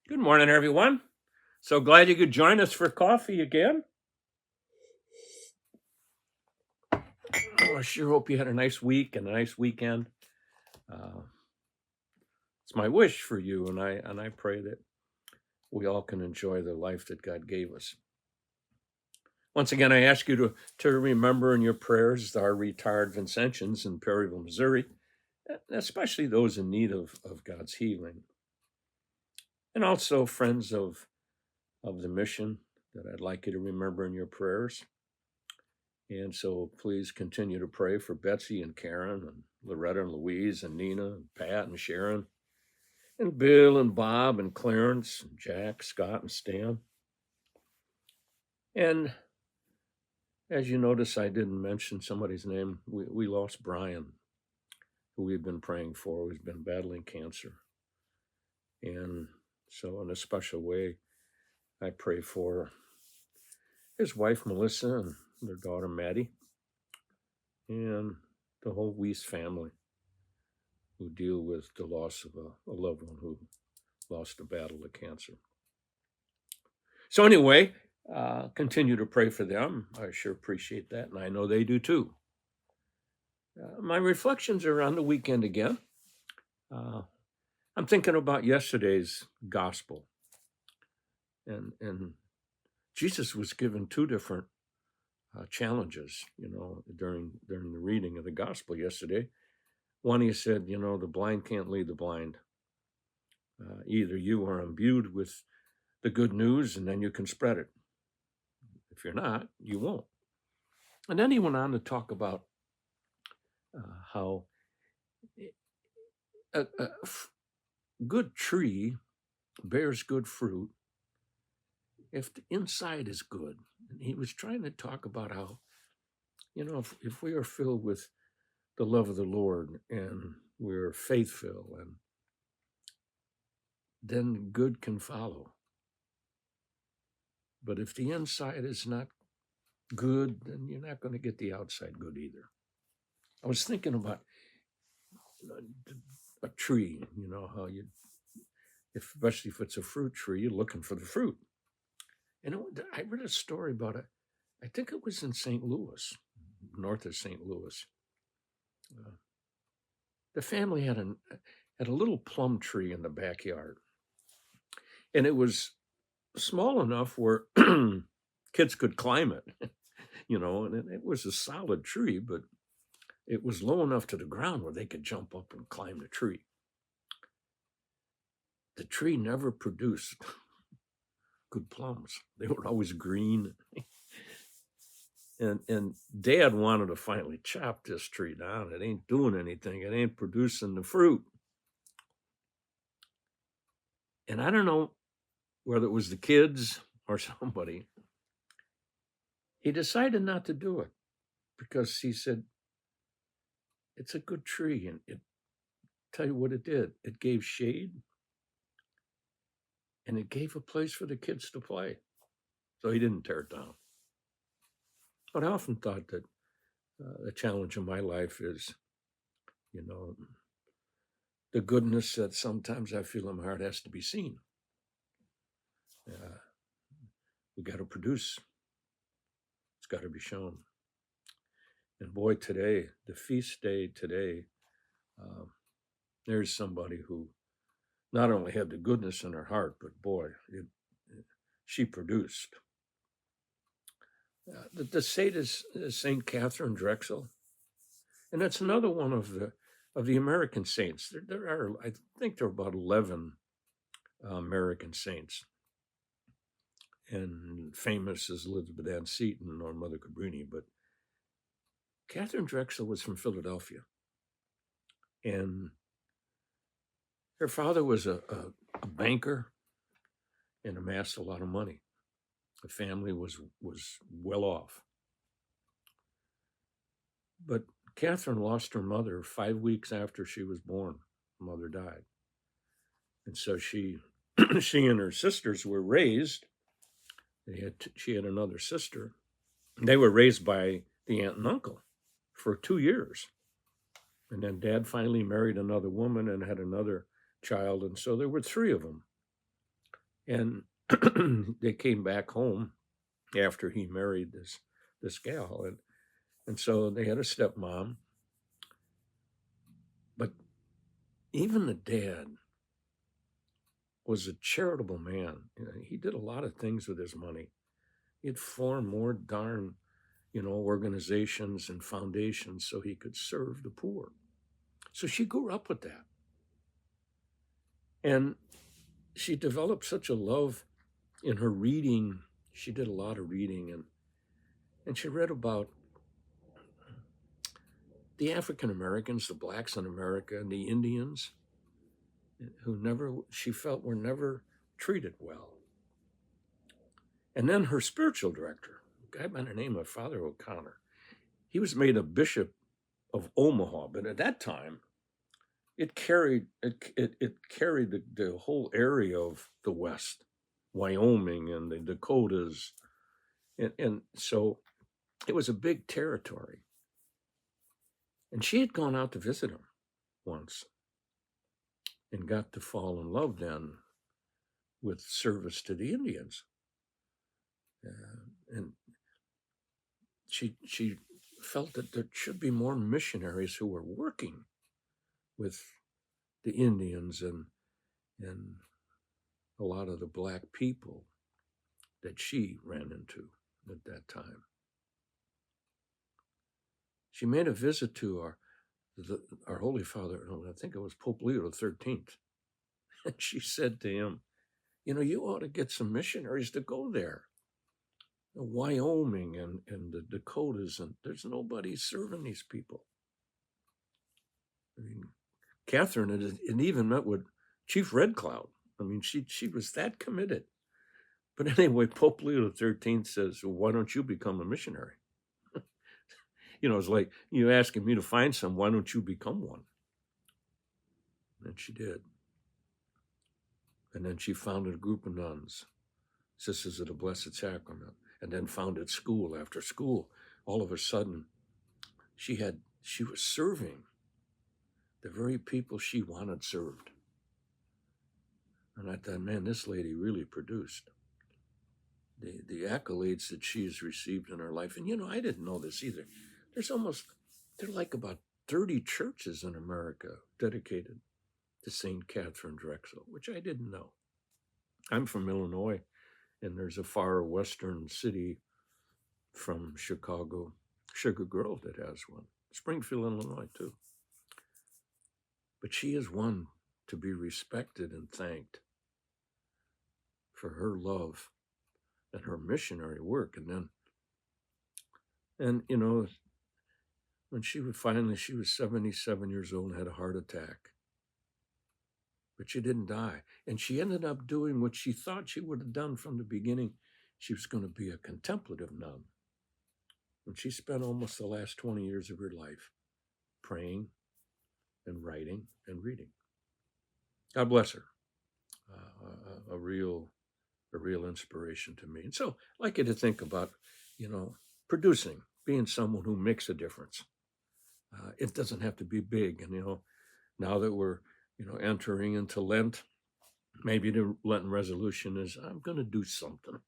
Good morning, everyone. So glad you could join us for coffee again. Oh, I sure hope you had a nice week and a nice weekend. It's my wish for you, and I pray that we all can enjoy the life that God gave us. Once again, I ask you to remember in your prayers our retired Vincentians in Perryville, Missouri, especially those in need of God's healing. And also friends of the mission that I'd like you to remember in your prayers. And so please continue to pray for Betsy and Karen and Loretta and Louise and Nina and Pat and Sharon and Bill and Bob and Clarence and Jack, Scott and Stan. And as you notice, I didn't mention somebody's name. We lost Brian, who we've been praying for, who's been battling cancer. And so in a special way, I pray for his wife, Melissa, and their daughter, Maddie, and the whole Weiss family who deal with the loss of a loved one who lost a battle of cancer. So anyway, continue to pray for them. I sure appreciate that, and I know they do too. My reflections are on the weekend again. I'm thinking about yesterday's gospel, and Jesus was given two different challenges, during the reading of the gospel yesterday. One, he said, the blind can't lead the blind. Either you are imbued with the good news and then you can spread it. If you're not, you won't. And then he went on to talk about how a good tree bears good fruit if the inside is good. And he was trying to talk about how, if we are filled with the love of the Lord and we're faith-filled, and then good can follow. But if the inside is not good, then you're not going to get the outside good either. I was thinking about a tree, how especially if it's a fruit tree, you're looking for the fruit. And I read a story about it. I think it was in St. Louis, north of St. Louis. The family had a little plum tree in the backyard, and it was small enough where kids could climb it, and it was a solid tree, but it was low enough to the ground where they could jump up and climb the tree. The tree never produced good plums. They were always green. And Dad wanted to finally chop this tree down. It ain't doing anything. It ain't producing the fruit. And I don't know whether it was the kids or somebody. He decided not to do it because he said, it's a good tree. And tell you what it did. It gave shade and it gave a place for the kids to play. So he didn't tear it down. But I often thought that the challenge of my life is, the goodness that sometimes I feel in my heart has to be seen. We got to produce. It's got to be shown. And boy, today, the feast day today, there's somebody who not only had the goodness in her heart, but boy, she produced. The saint is Saint Catherine Drexel, and that's another one of the American saints. There are, I think, there are about 11 American saints, and famous is Elizabeth Ann Seton or Mother Cabrini, but Catherine Drexel was from Philadelphia, and her father was a banker and amassed a lot of money. The family was well off. But Catherine lost her mother 5 weeks after she was born. Her mother died. And so she and her sisters were raised. She had another sister. They were raised by the aunt and uncle for 2 years. And then Dad finally married another woman and had another child. And so there were 3 of them. And they came back home after he married this gal, and so they had a stepmom. But even the dad was a charitable man. He did a lot of things with his money. He'd form more darn, organizations and foundations so he could serve the poor. So she grew up with that. And she developed such a love in her reading. She did a lot of reading, and she read about the African Americans, the blacks in America, and the Indians, who she felt were never treated well. And then her spiritual director, a guy by the name of Father O'Connor, he was made a bishop of Omaha, but at that time, it carried the whole area of the West, Wyoming and the Dakotas, and so it was a big territory. And she had gone out to visit him once and got to fall in love then with service to the Indians. And she felt that there should be more missionaries who were working with the Indians and a lot of the black people that she ran into at that time. She made a visit to our Holy Father, I think it was Pope Leo XIII, and she said to him, you ought to get some missionaries to go there. Wyoming and the Dakotas, and there's nobody serving these people. I mean, Catherine had even met with Chief Red Cloud. I mean, she was that committed. But anyway, Pope Leo XIII says, well, why don't you become a missionary? It's like you asking me to find some, why don't you become one? And she did. And then she founded a group of nuns, Sisters of the Blessed Sacrament, and then founded school after school. All of a sudden, she was serving the very people she wanted served. And I thought, man, this lady really produced. The accolades that she has received in her life. And, I didn't know this either. There are like about 30 churches in America dedicated to St. Catherine Drexel, which I didn't know. I'm from Illinois, and there's a far western city from Chicago, Sugar Grove, that has one. Springfield, Illinois, too. But she is one to be respected and thanked for her love and her missionary work. And when she was 77 years old and had a heart attack. But she didn't die. And she ended up doing what she thought she would have done from the beginning. She was going to be a contemplative nun. And she spent almost the last 20 years of her life praying and writing and reading. God bless her. A real inspiration to me. And so I'd like you to think about, producing, being someone who makes a difference. It doesn't have to be big. And, now that we're, entering into Lent, maybe the Lenten resolution is, I'm going to do something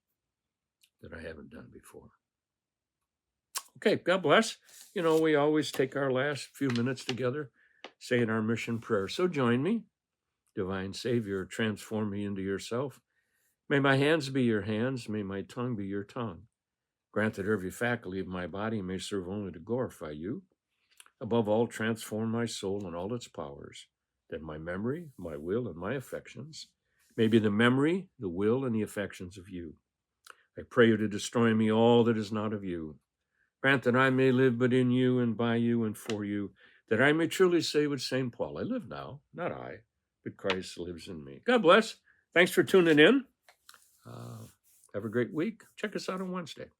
that I haven't done before. Okay, God bless. We always take our last few minutes together saying our mission prayer. So join me. Divine Savior, transform me into yourself. May my hands be your hands. May my tongue be your tongue. Grant that every faculty of my body may serve only to glorify you. Above all, transform my soul and all its powers, that my memory, my will, and my affections may be the memory, the will, and the affections of you. I pray you to destroy in me all that is not of you. Grant that I may live but in you and by you and for you, that I may truly say with St. Paul, I live now, not I, but Christ lives in me. God bless. Thanks for tuning in. Have a great week. Check us out on Wednesday.